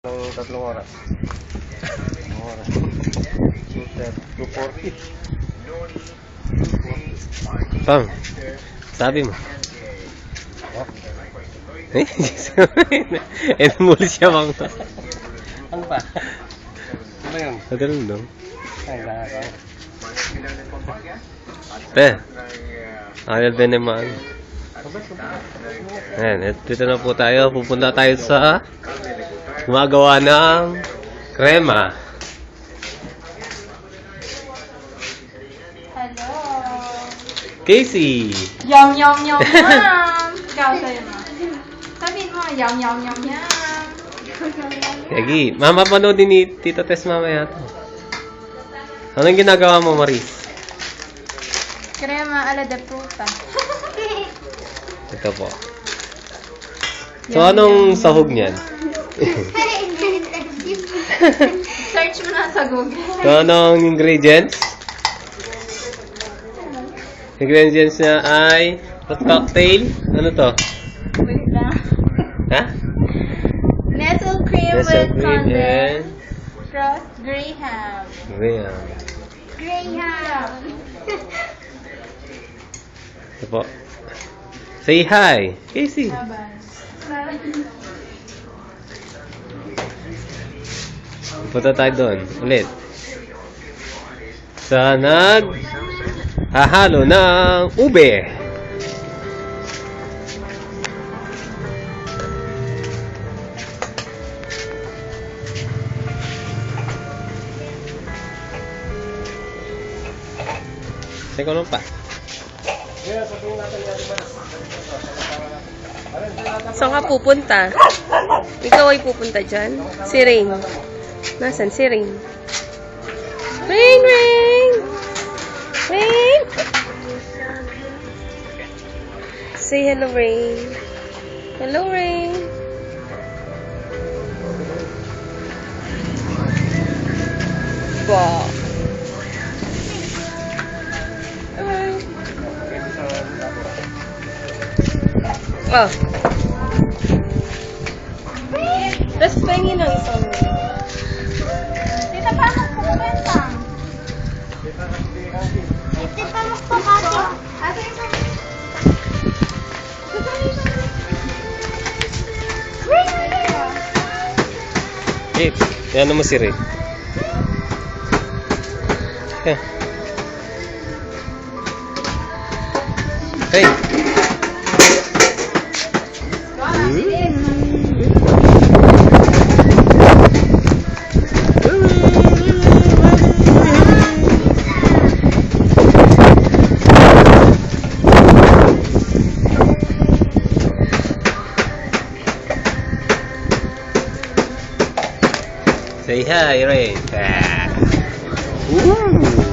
ng 3 oras. 3 oras. Super 240. Pam, sabi mo. Eh, muli siya bang? Ano ba? Ano ba yun? Nadalong dong. Ay, nakaka. Te, ayaw din naman. Ayan, dito na po tayo. Pupunta tayo sa gumagawa ng krema. Hello. Casey! Yum, yum, yum, yum. Ikaw sa'yo mo. Sabihin mo, yum, yum, yum, yum. Yagi, mamapanood din ni Tita Tess mamaya to. Anong ginagawa mo, Maris? Crema ala de fruta. Ito po. So, anong sahog niyan? Search mo na sa Google. So, anong ingredients? Ingredients niya ay fruit cocktail. Ano to? Wait lang. Ha? Nestle cream Nestle with cream condensed frost Graham. Ayan. Graham. Ito po. Say hi, Casey. Punta tayo doon. Ulit. Sa hahalo ng ube. Teka lang pa. Saan ka pupunta? Ikaw ay pupunta dyan? Si Rain. Nasaan si Rain? Rain, Rain! Rain! Say hello, Rain. Hello, Rain. Wow. Oh. Tapos pahingin ng isang Tita, paano ko kumenta? Tita, magpapati. Ate, isa. Eh, yan mo si Ray. Eh. Hey. Say hi, Ray. Ah. Ooh.